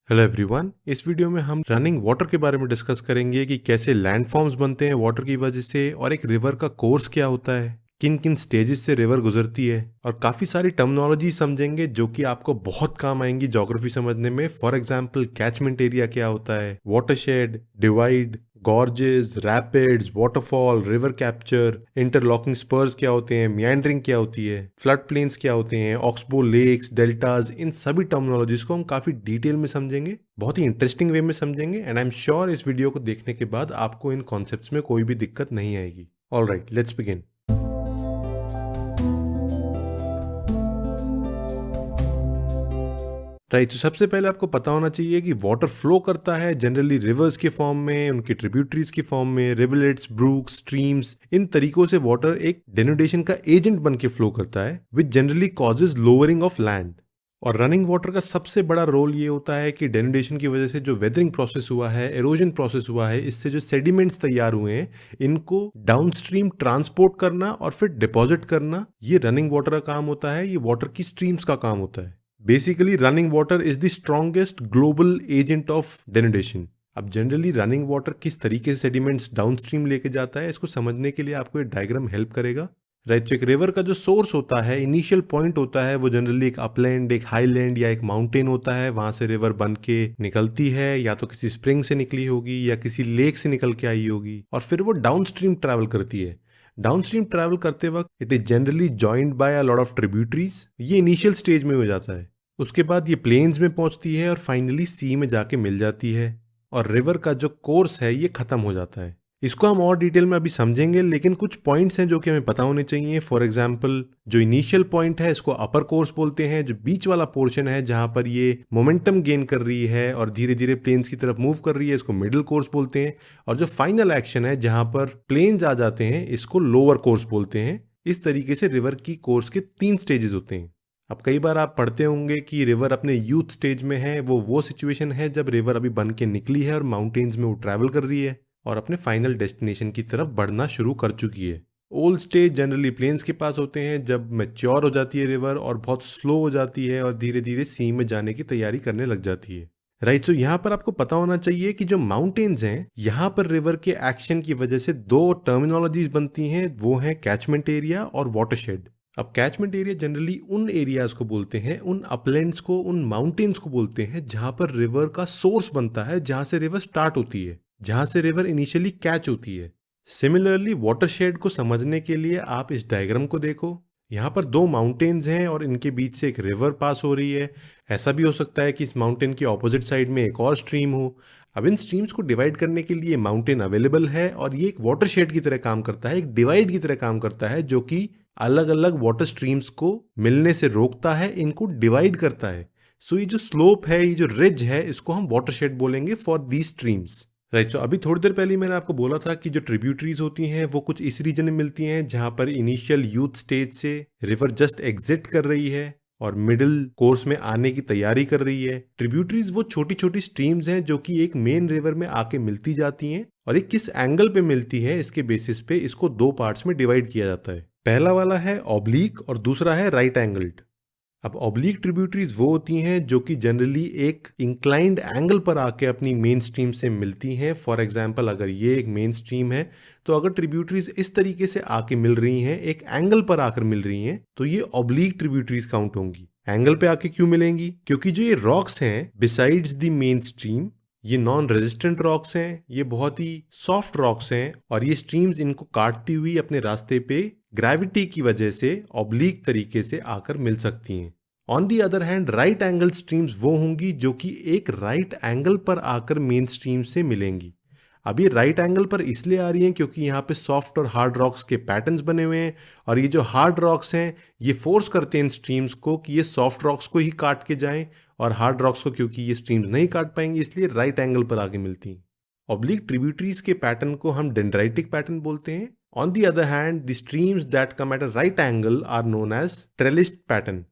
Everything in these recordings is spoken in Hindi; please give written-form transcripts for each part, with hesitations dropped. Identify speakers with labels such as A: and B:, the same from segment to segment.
A: हेलो एवरीवन, इस वीडियो में हम रनिंग वाटर के बारे में डिस्कस करेंगे कि कैसे लैंडफॉर्म्स बनते हैं वाटर की वजह से और एक रिवर का कोर्स क्या होता है, किन किन स्टेजेस से रिवर गुजरती है और काफी सारी टर्मिनोलॉजी समझेंगे जो कि आपको बहुत काम आएंगी ज्योग्राफी समझने में। फॉर एग्जांपल कैचमेंट एरिया क्या होता है, watershed, divide, gorges, rapids, waterfall, river capture, interlocking spurs क्या होते हैं, मियांडरिंग क्या होती है, फ्लड प्लेन्स क्या होते हैं, ऑक्सबो लेक्स, डेल्टाज, इन सभी टर्मिनोलॉजीज को हम काफी डिटेल में समझेंगे, बहुत ही इंटरेस्टिंग वे में समझेंगे। एंड आई एम श्योर इस वीडियो को देखने के बाद आपको इन कॉन्सेप्ट्स में कोई भी दिक्कत नहीं आएगी। Alright, let's begin. राइट, तो सबसे पहले आपको पता होना चाहिए कि वाटर फ्लो करता है जनरली रिवर्स के फॉर्म में, उनके ट्रिब्यूटरीज के फॉर्म में, रिवलेट्स, ब्रूक्स, स्ट्रीम्स, इन तरीकों से वाटर एक डेनुडेशन का एजेंट बन के फ्लो करता है which generally causes lowering of land. और रनिंग वाटर का सबसे बड़ा रोल ये होता है कि डेनुडेशन की वजह से जो वेदरिंग प्रोसेस हुआ है, एरोजन प्रोसेस हुआ है, इससे जो सेडिमेंट्स तैयार हुए हैं इनको डाउनस्ट्रीम ट्रांसपोर्ट करना और फिर डिपॉजिट करना, ये रनिंग वाटर का काम होता है, ये वाटर की स्ट्रीम्स का काम होता है। Basically running water is the strongest global agent of denudation. अब जनरली रनिंग वाटर किस तरीके से सेडिमेंट्स डाउनस्ट्रीम लेके जाता है, इसको समझने के लिए आपको एक डायग्राम हेल्प करेगा। राइट, तो एक रिवर का जो सोर्स होता है, इनिशियल पॉइंट होता है, वो जनरली एक अपलैंड, एक हाईलैंड या एक माउंटेन होता है। वहां से रिवर बन के निकलती है, या तो किसी स्प्रिंग से निकली होगी या किसी लेक से निकल के आई होगी, और फिर वो डाउनस्ट्रीम ट्रैवल करती है। डाउनस्ट्रीम ट्रैवल करते वक्त it is generally joined by a lot of tributaries. ये इनिशियल स्टेज में हो जाता है। उसके बाद ये प्लेन्स में पहुंचती है और फाइनली सी में जाके मिल जाती है, और रिवर का जो कोर्स है ये खत्म हो जाता है। इसको हम और डिटेल में अभी समझेंगे, लेकिन कुछ पॉइंट्स हैं जो कि हमें पता होने चाहिए। फॉर एग्जांपल, जो इनिशियल पॉइंट है इसको अपर कोर्स बोलते हैं। जो बीच वाला पोर्शन है जहां पर ये मोमेंटम गेन कर रही है और धीरे धीरे प्लेन्स की तरफ मूव कर रही है, इसको मिडिल कोर्स बोलते हैं। और जो फाइनल एक्शन है जहां पर प्लेन्स आ जाते हैं, इसको लोअर कोर्स बोलते हैं। इस तरीके से रिवर की कोर्स के 3 स्टेजेस होते हैं। अब कई बार आप पढ़ते होंगे कि रिवर अपने यूथ स्टेज में है। वो सिचुएशन है जब रिवर अभी बन के निकली है और माउंटेन्स में वो ट्रैवल कर रही है और अपने फाइनल डेस्टिनेशन की तरफ बढ़ना शुरू कर चुकी है। ओल्ड स्टेज जनरली प्लेन्स के पास होते हैं जब मैच्योर हो जाती है रिवर और बहुत स्लो हो जाती है और धीरे धीरे सी में जाने की तैयारी करने लग जाती है। राइट, सो यहाँ पर आपको पता होना चाहिए कि जो माउंटेन्स हैं, यहाँ पर रिवर के एक्शन की वजह से 2 टर्मिनोलॉजीज बनती हैं। वो हैं कैचमेंट एरिया और वाटरशेड। अब कैचमेंट एरिया जनरली उन एरियाज को बोलते हैं, उन अपलैंड्स को, उन माउंटेन्स को बोलते हैं जहां पर रिवर का सोर्स बनता है, जहां से रिवर स्टार्ट होती है, जहां से रिवर इनिशियली कैच होती है। सिमिलरली वाटरशेड को समझने के लिए आप इस डायग्राम को देखो। यहाँ पर 2 माउंटेन्स हैं और इनके बीच से एक रिवर पास हो रही है। ऐसा भी हो सकता है कि इस माउंटेन की ऑपोजिट साइड में एक और स्ट्रीम हो। अब इन स्ट्रीम्स को डिवाइड करने के लिए माउंटेन अवेलेबल है और ये एक वाटरशेड की तरह काम करता है, एक डिवाइड की तरह काम करता है, जो कि अलग अलग वाटर स्ट्रीम्स को मिलने से रोकता है, इनको डिवाइड करता है। सो ये जो स्लोप है, ये जो रिज है, इसको हम वाटरशेड बोलेंगे फॉर दी स्ट्रीम्स। राइट, सो अभी थोड़ी देर पहले मैंने आपको बोला था कि जो ट्रिब्यूटरीज होती हैं वो कुछ इस रीजन में मिलती हैं जहां पर इनिशियल यूथ स्टेज से रिवर जस्ट एग्जिट कर रही है और मिडिल कोर्स में आने की तैयारी कर रही है। ट्रिब्यूटरीज वो छोटी छोटी स्ट्रीम्स हैं जो कि एक मेन रिवर में आके मिलती जाती हैं, और एक किस एंगल पे मिलती है इसके बेसिस पे इसको 2 पार्ट्स में डिवाइड किया जाता है। पहला वाला है ऑब्लिक और दूसरा है राइट एंगल्ड। अब ऑब्लिक ट्रिब्यूटरीज वो होती हैं जो कि जनरली एक इंक्लाइंड एंगल पर आके अपनी मेन स्ट्रीम से मिलती हैं। फॉर एग्जांपल, अगर ये एक मेन स्ट्रीम है तो अगर ट्रिब्यूटरीज इस तरीके से आके मिल रही हैं, एक एंगल पर आकर मिल रही हैं, तो ये ऑब्लिक ट्रिब्यूटरीज काउंट होंगी। एंगल पे आके क्यों मिलेंगी? क्योंकि जो ये रॉक्स हैं बिसाइड्स द मेन स्ट्रीम, ये नॉन रेजिस्टेंट रॉक्स हैं, ये बहुत ही सॉफ्ट रॉक्स हैं, और ये स्ट्रीम्स इनको काटती हुई अपने रास्ते पे ग्रेविटी की वजह से ऑब्लिक तरीके से आकर मिल सकती हैं। On the other hand right angle streams वो होंगी जो कि एक राइट एंगल पर आकर मेन स्ट्रीम से मिलेंगी। अब ये राइट एंगल पर इसलिए आ रही हैं क्योंकि यहाँ पे सॉफ्ट और हार्ड रॉक्स के पैटर्न्स बने हुए हैं, और ये जो हार्ड रॉक्स हैं ये फोर्स करते हैं इन स्ट्रीम्स को कि ये सॉफ्ट रॉक्स को ही काट के जाएं, और हार्ड रॉक्स को क्योंकि ये स्ट्रीम्स नहीं काट पाएंगे इसलिए राइट एंगल पर आगे मिलती हैं। ऑब्लिक ट्रिब्यूटरीज के पैटर्न को हम डेंड्राइटिक पैटर्न बोलते हैं। On the other hand the streams that come at a right angle are known as trellis pattern.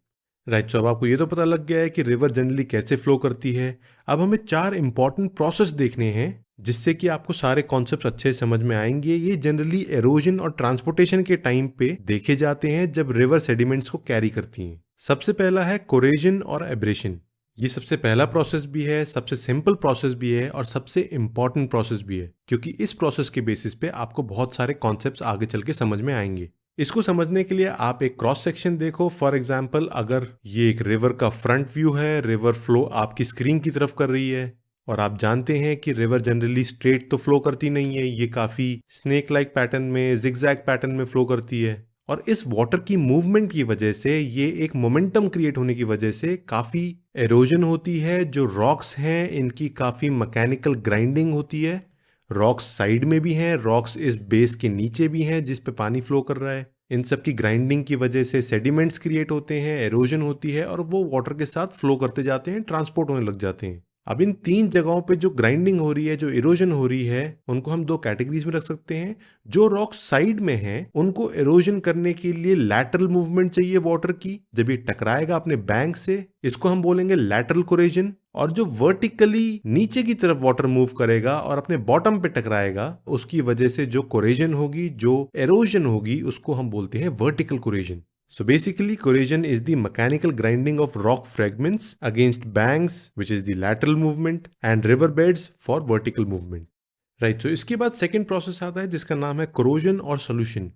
A: Right, so अब आपको ये तो पता लग गया है कि रिवर जनरली कैसे फ्लो करती है। अब हमें 4 इंपॉर्टेंट प्रोसेस देखने हैं जिससे कि आपको सारे कॉन्सेप्ट्स अच्छे समझ में आएंगे। ये जनरली एरोजन और ट्रांसपोर्टेशन के टाइम पे देखे जाते हैं जब रिवर सेडिमेंट्स को कैरी करती हैं। सबसे पहला है कोरेजन और एब्रेशन। ये सबसे पहला प्रोसेस भी है, सबसे सिंपल प्रोसेस भी है और सबसे इम्पॉर्टेंट प्रोसेस भी है, क्योंकि इस प्रोसेस के बेसिस पे आपको बहुत सारे कॉन्सेप्ट्स आगे चल के समझ में आएंगे। इसको समझने के लिए आप एक क्रॉस सेक्शन देखो। फॉर एग्जाम्पल, अगर ये एक रिवर का फ्रंट व्यू है, रिवर फ्लो आपकी स्क्रीन की तरफ कर रही है, और आप जानते हैं कि रिवर जनरली स्ट्रेट तो फ्लो करती नहीं है, ये काफी स्नेक लाइक पैटर्न में, जिगजैग पैटर्न में फ्लो करती है। और इस वाटर की मूवमेंट की वजह से, ये एक मोमेंटम क्रिएट होने की वजह से काफी एरोजन होती है। जो रॉक्स हैं इनकी काफी मैकेनिकल ग्राइंडिंग होती है। रॉक्स साइड में भी हैं, रॉक्स इस बेस के नीचे भी हैं जिस पे पानी फ्लो कर रहा है। इन सब की ग्राइंडिंग की वजह से सेडिमेंट्स क्रिएट होते हैं, एरोजन होती है, और वो वाटर के साथ फ्लो करते जाते हैं, ट्रांसपोर्ट होने लग जाते हैं। अब इन तीन जगहों पे जो ग्राइंडिंग हो रही है, जो इरोजन हो रही है, उनको हम दो कैटेगरीज में रख सकते हैं। जो रॉक साइड में है उनको इरोजन करने के लिए लैटरल मूवमेंट चाहिए वाटर की। जब ये टकराएगा अपने बैंक से, इसको हम बोलेंगे लैटरल कोरेजन। और जो वर्टिकली नीचे की तरफ वाटर मूव करेगा और अपने बॉटम पे टकराएगा, उसकी वजह से जो कोरेजन होगी, जो एरोजन होगी, उसको हम बोलते हैं vertical कोरेजन। So basically, corrosion is the mechanical grinding of rock fragments against banks, which is the lateral movement, and riverbeds for vertical movement. Right. So इसके बाद second process आता है जिसका नाम है corrosion और solution.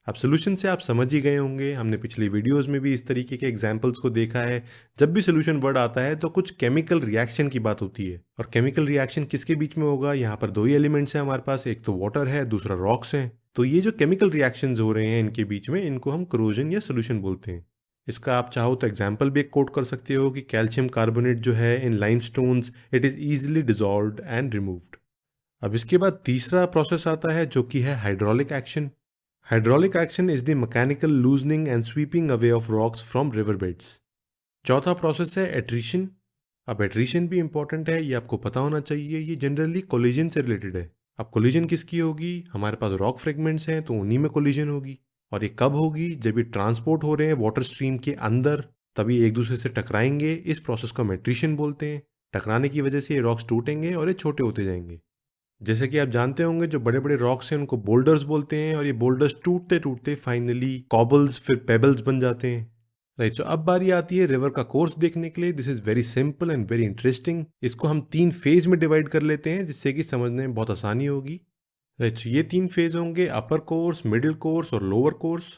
A: अब सोल्यूशन से आप समझ ही गए होंगे, हमने पिछली वीडियोस में भी इस तरीके के एग्जांपल्स को देखा है। जब भी सोल्यूशन वर्ड आता है तो कुछ केमिकल रिएक्शन की बात होती है। और केमिकल रिएक्शन किसके बीच में होगा? यहाँ पर दो ही एलिमेंट्स हैं हमारे पास, एक तो वाटर है, दूसरा रॉक्स हैं। तो ये जो केमिकल रिएक्शंस हो रहे हैं इनके बीच में, इनको हम कोरोजन या सोल्यूशन बोलते हैं। इसका आप चाहो तो एग्जाम्पल भी एक कोट कर सकते हो कि कैल्शियम कार्बोनेट जो है in limestones, it is easily dissolved and removed. अब इसके बाद तीसरा प्रोसेस आता है जो कि है hydraulic action. Hydraulic action is the mechanical loosening and sweeping away of rocks from riverbeds. चौथा प्रोसेस है एट्रीशन। अब एट्रीशन भी इंपॉर्टेंट है, ये आपको पता होना चाहिए। ये जनरली कोलिजन से रिलेटेड है। अब कोलिजन किसकी होगी? हमारे पास रॉक फ्रेगमेंट्स हैं तो उन्हीं में कोलिजन होगी। और ये कब होगी? जब ये ट्रांसपोर्ट हो रहे हैं वाटर स्ट्रीम के अंदर, तभी एक दूसरे से टकराएंगे। इस प्रोसेस को हम एट्रीशन बोलते हैं। टकराने की वजह से ये रॉक्स टूटेंगे और ये छोटे होते जाएंगे। जैसे कि आप जानते होंगे, जो बड़े बड़े रॉक्स हैं उनको बोल्डर्स बोलते हैं, और ये बोल्डर्स टूटते टूटते फाइनली कॉबल्स, फिर पेबल्स बन जाते हैं। राइट। सो अब बारी आती है रिवर का कोर्स देखने के लिए। This is very simple and very interesting. इसको हम 3 फेज में डिवाइड कर लेते हैं जिससे कि समझने में बहुत आसानी होगी। राइट। सो ये 3 फेज होंगे, अपर कोर्स, मिडिल कोर्स और लोअर कोर्स।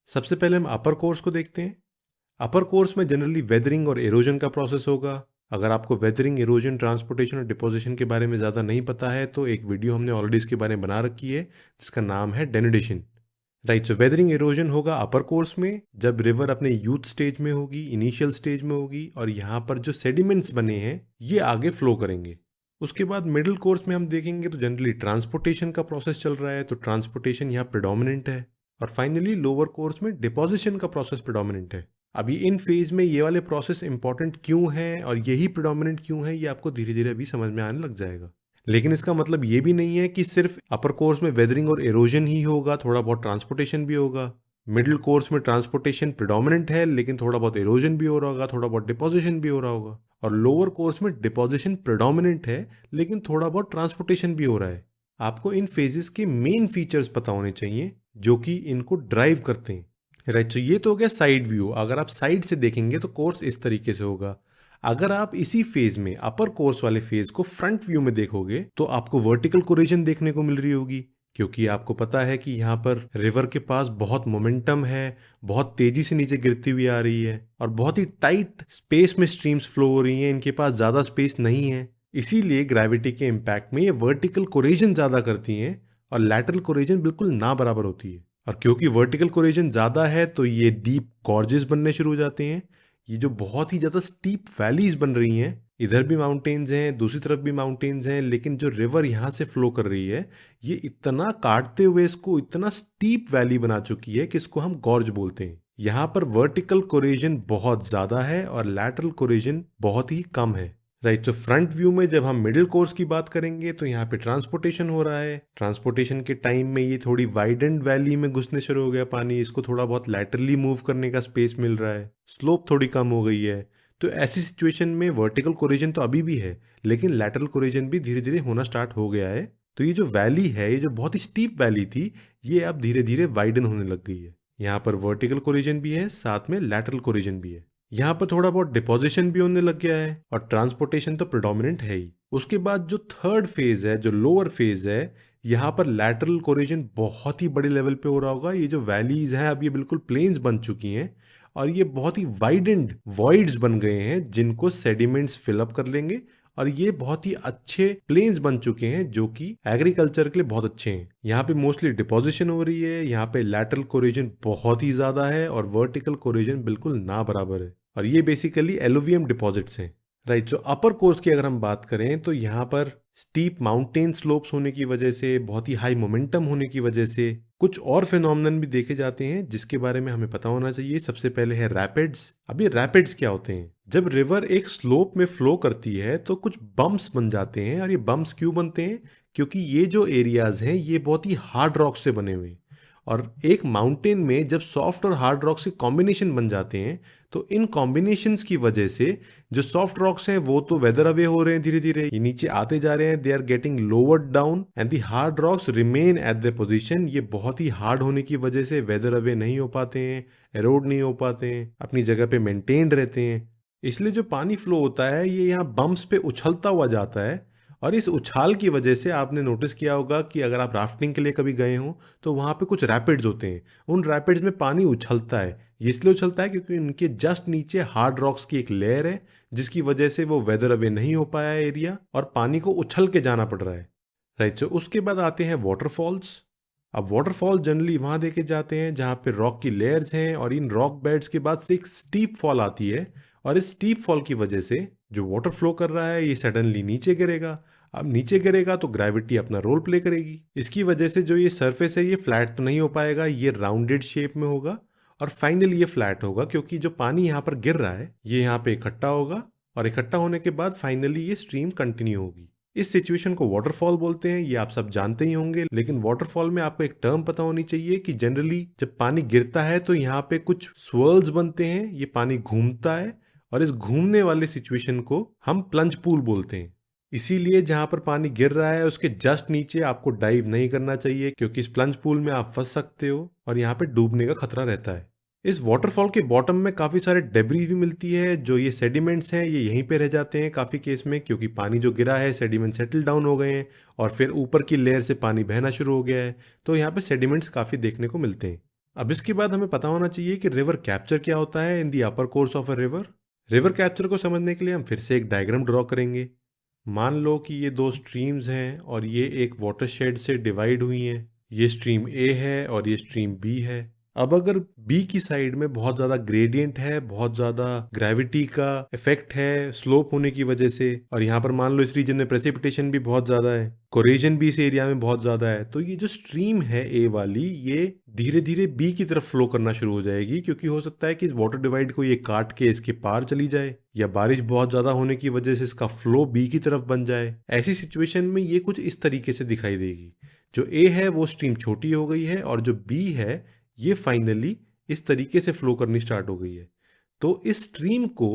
A: सबसे पहले हम अपर कोर्स को देखते हैं। अपर कोर्स में जनरली वेदरिंग और एरोजन का प्रोसेस होगा। अगर आपको वेदरिंग, इरोजन, ट्रांसपोर्टेशन और डिपोजिशन के बारे में ज़्यादा नहीं पता है तो एक वीडियो हमने ऑलरेडी इसके बारे में बना रखी है जिसका नाम है डेनुडेशन। राइट। सो वेदरिंग, इरोजन होगा अपर कोर्स में, जब रिवर अपने यूथ स्टेज में होगी, इनिशियल स्टेज में होगी, और यहाँ पर जो सेडिमेंट्स बने हैं ये आगे फ्लो करेंगे। उसके बाद मिडिल कोर्स में हम देखेंगे तो जनरली ट्रांसपोर्टेशन का प्रोसेस चल रहा है, तो ट्रांसपोर्टेशन यहाँ प्रिडोमिनेंट है। और फाइनली लोअर कोर्स में डिपोजिशन का प्रोसेस प्रिडोमिनेंट है। अभी इन फेज में ये वाले प्रोसेस इंपॉर्टेंट क्यों हैं और यही प्रिडोमिनेंट क्यों है, ये आपको धीरे धीरे अभी समझ में आने लग जाएगा। लेकिन इसका मतलब ये भी नहीं है कि सिर्फ अपर कोर्स में वेदरिंग और एरोजन ही होगा, थोड़ा बहुत ट्रांसपोर्टेशन भी होगा। मिडिल कोर्स में ट्रांसपोर्टेशन प्रिडोमिनेंट है लेकिन थोड़ा बहुत एरोजन भी हो रहा होगा, थोड़ा बहुत डिपोजिशन भी हो रहा होगा। और लोअर कोर्स में डिपोजिशन प्रिडोमिनेंट है लेकिन थोड़ा बहुत ट्रांसपोर्टेशन भी हो रहा है। आपको इन फेजेस के मेन फीचर्स पता होने चाहिए जो कि इनको ड्राइव करते हैं। राइट। तो ये तो हो गया साइड व्यू। अगर आप साइड से देखेंगे तो कोर्स इस तरीके से होगा। अगर आप इसी फेज में, अपर कोर्स वाले फेज को फ्रंट व्यू में देखोगे तो आपको वर्टिकल कोरेजन देखने को मिल रही होगी, क्योंकि आपको पता है कि यहाँ पर रिवर के पास बहुत मोमेंटम है, बहुत तेजी से नीचे गिरती हुई आ रही है और बहुत ही टाइट स्पेस में स्ट्रीम्स फ्लो हो रही हैं, इनके पास ज्यादा स्पेस नहीं है। इसीलिए ग्रेविटी के इम्पैक्ट में ये वर्टिकल कोरेजन ज्यादा करती हैं और लैटरल कोरेजन बिल्कुल ना बराबर होती है। और क्योंकि वर्टिकल कोरेजन ज्यादा है तो ये डीप गॉर्जेस बनने शुरू हो जाते हैं। ये जो बहुत ही ज्यादा स्टीप वैलीज बन रही हैं, इधर भी माउंटेन्स हैं, दूसरी तरफ भी माउंटेन्स हैं, लेकिन जो रिवर यहाँ से फ्लो कर रही है ये इतना काटते हुए इसको इतना स्टीप वैली बना चुकी है कि इसको हम गॉर्ज बोलते हैं। यहाँ पर वर्टिकल कोरेजन बहुत ज्यादा है और लैटरल कोरेजन बहुत ही कम है। राइट। तो फ्रंट व्यू में जब हम मिडिल कोर्स की बात करेंगे तो यहाँ पे ट्रांसपोर्टेशन हो रहा है। ट्रांसपोर्टेशन के टाइम में ये थोड़ी वाइडेंड वैली में घुसने शुरू हो गया पानी, इसको थोड़ा बहुत लैटरली मूव करने का स्पेस मिल रहा है, स्लोप थोड़ी कम हो गई है। तो ऐसी सिचुएशन में वर्टिकल कोरेजन तो अभी भी है लेकिन लैटरल कोरेजन भी धीरे धीरे होना स्टार्ट हो गया है। तो ये जो वैली है, ये जो बहुत ही स्टीप वैली थी, ये अब धीरे धीरे वाइडन होने लग गई है। यहाँ पर वर्टिकल कोरेजन भी है, साथ में लैटरल कोरेजन भी है। यहाँ पर थोड़ा बहुत डिपोजिशन भी होने लग गया है और ट्रांसपोर्टेशन तो प्रेडोमिनेंट है ही। उसके बाद जो थर्ड फेज है, जो लोअर फेज है, यहाँ पर लैटरल कोरेजन बहुत ही बड़े लेवल पे हो रहा होगा। ये जो वैलीज हैं अब ये बिल्कुल प्लेन्स बन चुकी हैं और ये बहुत ही वाइडेंड वॉइड्स बन गए हैं जिनको सेडिमेंट्स फिलअप कर लेंगे और ये बहुत ही अच्छे प्लेन्स बन चुके हैं जो कि एग्रीकल्चर के लिए बहुत अच्छे हैं। यहाँ पे मोस्टली डिपोजिशन हो रही है, यहाँ पे लैटरल कोरेजन बहुत ही ज्यादा है और वर्टिकल कोरेजन बिल्कुल ना बराबर है और ये बेसिकली एलुवियम डिपॉजिट्स हैं। राइट, जो अपर कोर्स की अगर हम बात करें तो यहाँ पर स्टीप माउंटेन स्लोप्स होने की वजह से, बहुत ही हाई मोमेंटम होने की वजह से कुछ और फिनोमिनन भी देखे जाते हैं जिसके बारे में हमें पता होना चाहिए। सबसे पहले है रैपिड्स। अब ये रैपिड्स क्या होते हैं? जब रिवर एक स्लोप में फ्लो करती है तो कुछ बम्प्स बन जाते हैं और ये बम्प्स क्यों बनते हैं? क्योंकि ये जो एरियाज हैं ये बहुत ही हार्ड रॉक से बने हुए हैं और एक माउंटेन में जब सॉफ्ट और हार्ड रॉक्स के कॉम्बिनेशन बन जाते हैं तो इन कॉम्बिनेशंस की वजह से जो सॉफ्ट रॉक्स हैं वो तो वेदर अवे हो रहे हैं, धीरे धीरे ये नीचे आते जा रहे हैं, they are getting lowered down and the hard rocks remain at the position. ये बहुत ही हार्ड होने की वजह से वेदर अवे नहीं हो पाते हैं, एरोड नहीं हो पाते हैं, अपनी जगह पे मेंटेन्ड रहते हैं। इसलिए जो पानी फ्लो होता है ये यहाँ बम्प्स पे उछलता हुआ जाता है और इस उछाल की वजह से आपने नोटिस किया होगा कि अगर आप राफ्टिंग के लिए कभी गए हो तो वहाँ पे कुछ रैपिड्स होते हैं। उन रैपिड्स में पानी उछलता है। ये इसलिए उछलता है क्योंकि उनके जस्ट नीचे हार्ड रॉक्स की एक लेयर है जिसकी वजह से वो वेदर अवे नहीं हो पाया है एरिया और पानी को उछल के जाना पड़ रहा है। राइट, सो उसके बाद आते हैं वाटरफॉल्स। अब वाटरफॉल जनरली वहाँ देखे जाते हैं जहाँ पे रॉक की लेयर्स हैं और इन रॉक बेड्स के बाद से एक स्टीप फॉल आती है और इस स्टीप फॉल की वजह से जो वाटर फ्लो कर रहा है ये सडनली नीचे गिरेगा। अब नीचे गिरेगा तो ग्रेविटी अपना रोल प्ले करेगी। इसकी वजह से जो ये सरफेस है ये फ्लैट तो नहीं हो पाएगा, ये राउंडेड शेप में होगा और फाइनली ये फ्लैट होगा क्योंकि जो पानी यहाँ पर गिर रहा है ये यहाँ पे इकट्ठा होगा और इकट्ठा होने के बाद फाइनली ये स्ट्रीम कंटिन्यू होगी। इस सिचुएशन को वाटरफॉल बोलते हैं, ये आप सब जानते ही होंगे। लेकिन वाटरफॉल में आपको एक टर्म पता होनी चाहिए कि जनरली जब पानी गिरता है तो यहाँ पे कुछ स्वर्ल्स बनते हैं, ये पानी घूमता है और इस घूमने वाले सिचुएशन को हम प्लंज पूल बोलते हैं। इसीलिए जहां पर पानी गिर रहा है उसके जस्ट नीचे आपको डाइव नहीं करना चाहिए क्योंकि इस प्लंज पूल में आप फंस सकते हो और यहाँ पे डूबने का खतरा रहता है। इस वाटरफॉल के बॉटम में काफी सारे डेब्रीज भी मिलती है। जो ये सेडिमेंट्स हैं ये यहीं पे रह जाते हैं काफी केस में क्योंकि पानी जो गिरा है सेडिमेंट सेटल डाउन हो गए हैं और फिर ऊपर की लेयर से पानी बहना शुरू हो गया है तो यहाँ पे सेडिमेंट्स काफी देखने को मिलते हैं। अब इसके बाद हमें पता होना चाहिए कि रिवर कैप्चर क्या होता है in the upper course of a river. River capture को समझने के लिए हम फिर से एक डायग्राम ड्रॉ करेंगे। मान लो कि ये दो स्ट्रीम्स हैं और ये एक वाटरशेड से डिवाइड हुई हैं। ये स्ट्रीम ए है और ये स्ट्रीम बी है। अब अगर बी की साइड में बहुत ज़्यादा ग्रेडियंट है, बहुत ज़्यादा ग्रेविटी का इफेक्ट है स्लोप होने की वजह से और यहाँ पर मान लो इस रीजन में प्रेसिपिटेशन भी बहुत ज़्यादा है, कोरेजन भी इस एरिया में बहुत ज़्यादा है, तो ये जो स्ट्रीम है ए वाली ये धीरे धीरे बी की तरफ फ्लो करना शुरू हो जाएगी क्योंकि हो सकता है कि इस वाटर डिवाइड को ये काट के इसके पार चली जाए या बारिश बहुत ज़्यादा होने की वजह से इसका फ्लो बी की तरफ बन जाए। ऐसी सिचुएशन में ये कुछ इस तरीके से दिखाई देगी। जो ए है वो स्ट्रीम छोटी हो गई है और जो बी है ये फाइनली इस तरीके से फ्लो करनी स्टार्ट हो गई है। तो इस स्ट्रीम को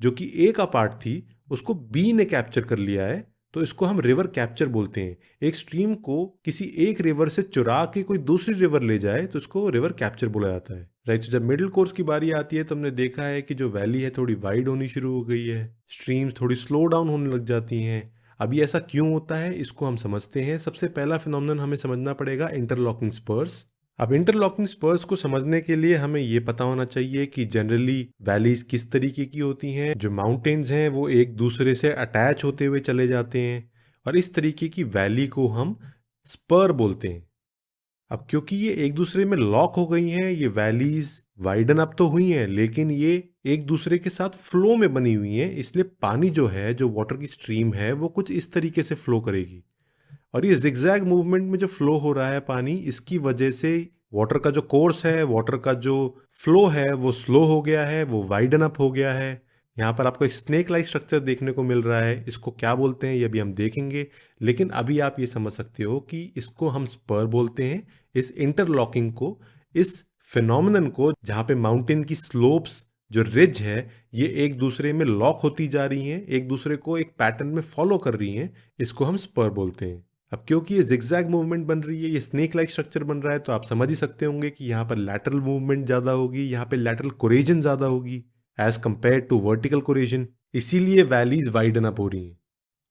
A: जो कि ए का पार्ट थी उसको बी ने कैप्चर कर लिया है तो इसको हम रिवर कैप्चर बोलते हैं। एक स्ट्रीम को किसी एक रिवर से चुरा के कोई दूसरी रिवर ले जाए तो इसको रिवर कैप्चर बोला जाता है। राइट, तो जब मिडिल कोर्स की बारी आती है तो हमने देखा है कि जो वैली है थोड़ी वाइड होनी शुरू हो गई है, स्ट्रीम्स थोड़ी स्लो डाउन होने लग जाती हैं। अभी ऐसा क्यों होता है इसको हम समझते हैं। सबसे पहला फिनोमिनन हमें समझना पड़ेगा इंटरलॉकिंग स्पर्स। अब इंटरलॉकिंग स्पर्स को समझने के लिए हमें ये पता होना चाहिए कि जनरली वैलीज किस तरीके की होती हैं। जो माउंटेन्स हैं वो एक दूसरे से अटैच होते हुए चले जाते हैं और इस तरीके की वैली को हम स्पर बोलते हैं। अब क्योंकि ये एक दूसरे में लॉक हो गई हैं, ये वैलीज वाइडन अप तो हुई हैं लेकिन ये एक दूसरे के साथ फ्लो में बनी हुई हैं, इसलिए पानी जो है, जो वाटर की स्ट्रीम है, वो कुछ इस तरीके से फ्लो करेगी और ये जिगजैग मूवमेंट में जो फ्लो हो रहा है पानी, इसकी वजह से वाटर का जो कोर्स है, वाटर का जो फ्लो है वो स्लो हो गया है, वो वाइडन अप हो गया है। यहाँ पर आपको एक स्नेक लाइक स्ट्रक्चर देखने को मिल रहा है। इसको क्या बोलते हैं ये भी हम देखेंगे, लेकिन अभी आप ये समझ सकते हो कि इसको हम स्पर बोलते हैं। इस इंटरलॉकिंग को, इस फिनोमिनन को जहाँ पे माउंटेन की स्लोप्स जो रिज है ये एक दूसरे में लॉक होती जा रही हैं, एक दूसरे को एक पैटर्न में फॉलो कर रही हैं, इसको हम स्पर बोलते हैं। अब क्योंकि ये जिगजैग मूवमेंट बन रही है, ये स्नेक लाइक स्ट्रक्चर बन रहा है, तो आप समझ ही सकते होंगे कि यहाँ पर लैटरल मूवमेंट ज़्यादा होगी, यहाँ पे लैटरल कोरेजन ज़्यादा होगी। एज कंपेयर टू वर्टिकल कोरेजन, इसीलिए वैलीज वाइडन अप हो रही हैं।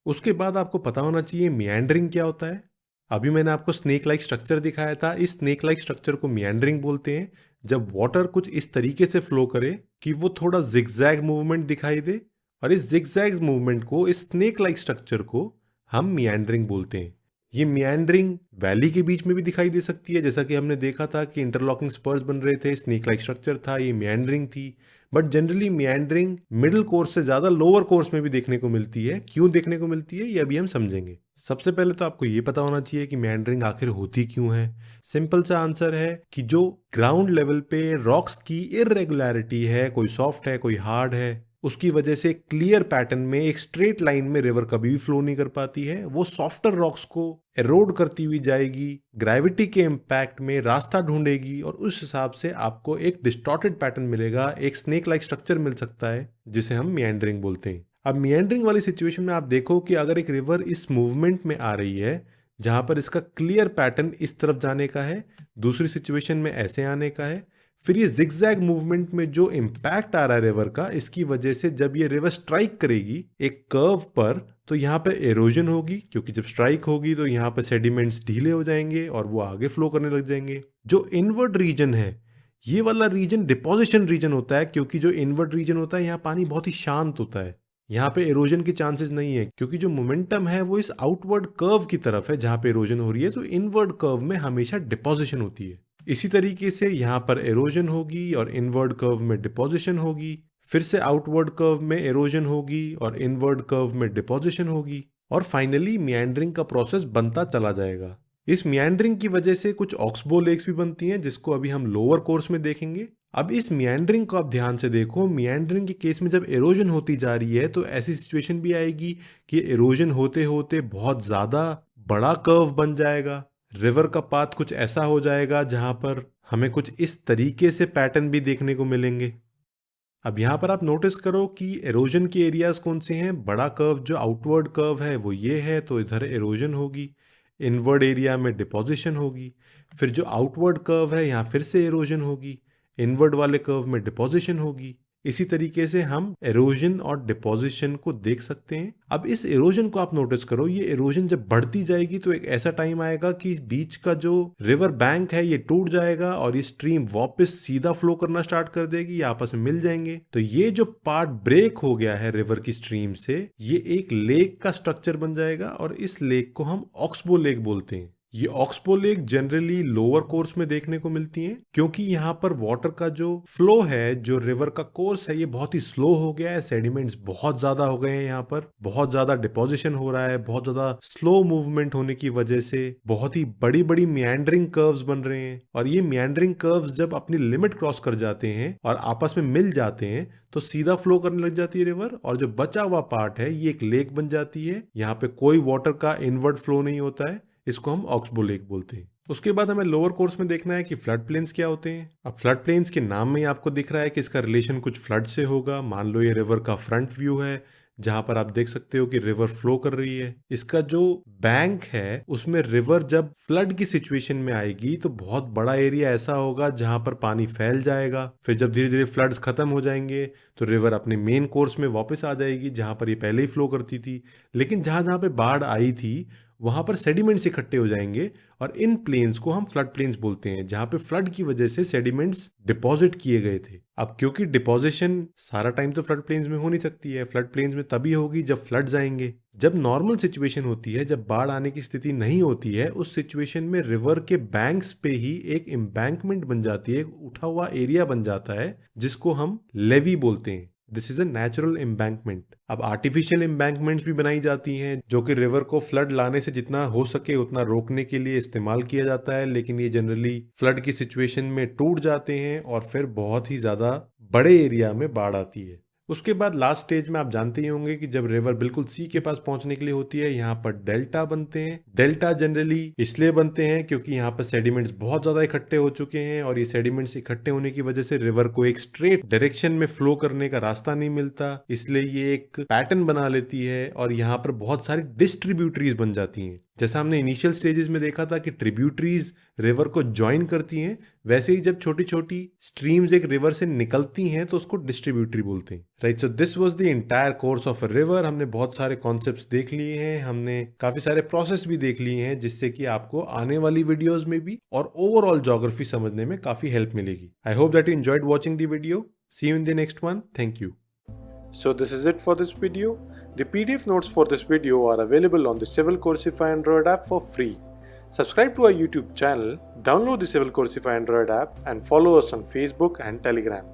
A: उसके बाद आपको पता होना चाहिए मियांडरिंग क्या होता है। अभी मैंने आपको स्नेक लाइक स्ट्रक्चर दिखाया था, इस स्नेक लाइक स्ट्रक्चर को मियांडरिंग बोलते हैं। जब वाटर कुछ इस तरीके से फ्लो करे कि वो थोड़ा जिगजैग मूवमेंट दिखाई दे, और इस जिगजैग मूवमेंट को, इस स्नेक लाइक स्ट्रक्चर को हम मियांडरिंग बोलते हैं। ये मियांडरिंग वैली के बीच में भी दिखाई दे सकती है, जैसा कि हमने देखा था कि इंटरलॉकिंग स्पर्स बन रहे थे, स्नेक लाइक स्ट्रक्चर था, ये मियांडरिंग थी। But generally meandering middle course से ज्यादा लोअर कोर्स में भी देखने को मिलती है। क्यों देखने को मिलती है ये अभी हम समझेंगे। सबसे पहले तो आपको ये पता होना चाहिए कि मियांडरिंग आखिर होती क्यों है। सिंपल सा आंसर है कि जो ग्राउंड लेवल पे रॉक्स की इररेगुलरिटी है, कोई सॉफ्ट है कोई हार्ड है, उसकी वजह से क्लियर पैटर्न में एक स्ट्रेट लाइन में रिवर कभी भी फ्लो नहीं कर पाती है। वो सॉफ्टर रॉक्स को एरोड करती हुई जाएगी, ग्रेविटी के इम्पैक्ट में रास्ता ढूंढेगी, और उस हिसाब से आपको एक डिस्टॉर्टेड पैटर्न मिलेगा, एक स्नेक लाइक स्ट्रक्चर मिल सकता है, जिसे हम मियांडरिंग बोलते हैं। अब मियांडरिंग वाली सिचुएशन में आप देखो कि अगर एक रिवर इस मूवमेंट में आ रही है जहां पर इसका क्लियर पैटर्न इस तरफ जाने का है, दूसरी सिचुएशन में ऐसे आने का है, फिर ये जिगजैग मूवमेंट में जो इम्पैक्ट आ रहा है रिवर का, इसकी वजह से जब ये रिवर स्ट्राइक करेगी एक कर्व पर, तो यहाँ पे एरोजन होगी, क्योंकि जब स्ट्राइक होगी तो यहाँ पे सेडिमेंट्स ढीले हो जाएंगे और वो आगे फ्लो करने लग जाएंगे। जो इनवर्ड रीजन है, ये वाला रीजन डिपोजिशन रीजन होता है, क्योंकि जो इनवर्ड रीजन होता है यहाँ पानी बहुत ही शांत होता है, यहाँ पे एरोजन के चांसेस नहीं है, क्योंकि जो मोमेंटम है वो इस आउटवर्ड कर्व की तरफ है जहां पे एरोजन हो रही है। तो इनवर्ड कर्व में हमेशा डिपोजिशन होती है। इसी तरीके से यहाँ पर एरोजन होगी और इनवर्ड कर्व में डिपोजिशन होगी, फिर से आउटवर्ड कर्व में एरोजन होगी और इनवर्ड कर्व में डिपोजिशन होगी, और फाइनली मियांडरिंग का प्रोसेस बनता चला जाएगा। इस मियांडरिंग की वजह से कुछ ऑक्सबो लेक्स भी बनती हैं, जिसको अभी हम लोअर कोर्स में देखेंगे। अब इस मियांडरिंग को आप ध्यान से देखो। मियांडरिंग के केस में जब एरोजन होती जा रही है तो ऐसी सिचुएशन भी आएगी कि एरोजन होते होते बहुत ज्यादा बड़ा कर्व बन जाएगा, रिवर का पाथ कुछ ऐसा हो जाएगा जहां पर हमें कुछ इस तरीके से पैटर्न भी देखने को मिलेंगे। अब यहाँ पर आप नोटिस करो कि एरोजन के एरियाज कौन से हैं। बड़ा कर्व जो आउटवर्ड कर्व है वो ये है, तो इधर एरोजन होगी, इनवर्ड एरिया में डिपोजिशन होगी। फिर जो आउटवर्ड कर्व है यहाँ फिर से एरोजन होगी, इनवर्ड वाले कर्व में डिपोजिशन होगी। इसी तरीके से हम एरोजन और डिपोजिशन को देख सकते हैं। अब इस एरोजन को आप नोटिस करो, ये एरोजन जब बढ़ती जाएगी तो एक ऐसा टाइम आएगा कि इस बीच का जो रिवर बैंक है ये टूट जाएगा और ये स्ट्रीम वापस सीधा फ्लो करना स्टार्ट कर देगी, ये आपस में मिल जाएंगे। तो ये जो पार्ट ब्रेक हो गया है रिवर की स्ट्रीम से, ये एक लेक का स्ट्रक्चर बन जाएगा, और इस लेक को हम ऑक्सबो लेक बोलते हैं। ये oxbow lake generally lower course में देखने को मिलती हैं, क्योंकि यहाँ पर वाटर का जो फ्लो है, जो रिवर का कोर्स है, ये बहुत ही स्लो हो गया है। सेडिमेंट्स बहुत ज्यादा हो गए हैं, यहाँ पर बहुत ज्यादा डिपोजिशन हो रहा है, बहुत ज्यादा स्लो मूवमेंट होने की वजह से बहुत ही बड़ी बड़ी मियांडरिंग कर्व्स बन रहे हैं। और ये मियांडरिंग कर्व्स जब अपनी लिमिट क्रॉस कर जाते हैं और आपस में मिल जाते हैं तो सीधा फ्लो करने लग जाती है रिवर, और जो बचा हुआ पार्ट है ये एक लेक बन जाती है। यहाँ पे कोई वाटर का इनवर्ड फ्लो नहीं होता है, इसको हम ऑक्सबो लेक बोलते हैं। उसके बाद हमें लोअर कोर्स में देखना है कि फ्लड प्लेन्स क्या होते हैं। अब फ्लड प्लेन्स के नाम में ही आपको दिख रहा है कि इसका रिलेशन कुछ फ्लड से होगा। मान लो ये रिवर का फ्रंट व्यू है, जहां पर आप देख सकते हो कि रिवर फ्लो कर रही है। इसका जो बैंक है उसमें रिवर जब फ्लड की सिचुएशन में आएगी तो बहुत बड़ा एरिया ऐसा होगा जहां पर पानी फैल जाएगा। फिर जब धीरे धीरे फ्लड्स खत्म हो जाएंगे तो रिवर अपने मेन कोर्स में वापस आ जाएगी, जहां पर ये पहले ही फ्लो करती थी। लेकिन जहां जहां पे बाढ़ आई थी वहां पर सेडिमेंट्स इकट्ठे हो जाएंगे, और इन प्लेन्स को हम फ्लड प्लेन्स बोलते हैं, जहां पे फ्लड की वजह से सेडिमेंट्स डिपॉजिट किए गए थे। अब क्योंकि डिपोजिशन सारा टाइम तो फ्लड प्लेन्स में हो नहीं सकती है, फ्लड प्लेन्स में तभी होगी जब फ्लड्स आएंगे। जब नॉर्मल सिचुएशन होती है, जब बाढ़ आने की स्थिति नहीं होती है, उस सिचुएशन में रिवर के बैंक्स पे ही एक एम्बैंकमेंट बन जाती है, एक उठा हुआ एरिया बन जाता है, जिसको हम लेवी बोलते हैं। This is a natural embankment. अब आर्टिफिशियल एम्बैंकमेंट्स भी बनाई जाती हैं, जो कि रिवर को फ्लड लाने से जितना हो सके उतना रोकने के लिए इस्तेमाल किया जाता है, लेकिन ये जनरली फ्लड की सिचुएशन में टूट जाते हैं और फिर बहुत ही ज्यादा बड़े एरिया में बाढ़ आती है। उसके बाद लास्ट स्टेज में आप जानते ही होंगे कि जब रिवर बिल्कुल सी के पास पहुंचने के लिए होती है, यहाँ पर डेल्टा बनते हैं। डेल्टा जनरली इसलिए बनते हैं क्योंकि यहाँ पर सेडिमेंट्स बहुत ज्यादा इकट्ठे हो चुके हैं, और ये सेडिमेंट्स इकट्ठे होने की वजह से रिवर को एक स्ट्रेट डायरेक्शन में फ्लो करने का रास्ता नहीं मिलता, इसलिए ये एक पैटर्न बना लेती है और यहाँ पर बहुत सारी डिस्ट्रीब्यूटरीज बन जाती हैं। जैसा हमने इनिशियल स्टेजेस में देखा था कि ट्रिब्यूटरीज रिवर को ज्वाइन करती हैं, वैसे ही जब छोटी छोटी स्ट्रीम्स एक रिवर से निकलती हैं तो उसको डिस्ट्रीब्यूटरी बोलते हैं, right. So this was the entire course of a river. हमने बहुत सारे कॉन्सेप्ट्स देख लिए हैं, हमने काफी सारे प्रोसेस भी देख लिए हैं, जिससे कि आपको आने वाली वीडियोस में भी और ओवरऑल ज्योग्राफी समझने में काफी हेल्प मिलेगी। I hope that you enjoyed watching the video. See you in the next one. Thank you.
B: So this is it for this video. The PDF notes for this video are available on the Civil Coursify Android app for free. Subscribe to our YouTube channel, download the Civil Coursify Android app and follow us on Facebook and Telegram.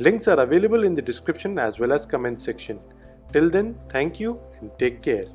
B: Links are available in the description as well as comment section. Till then, thank you and take care.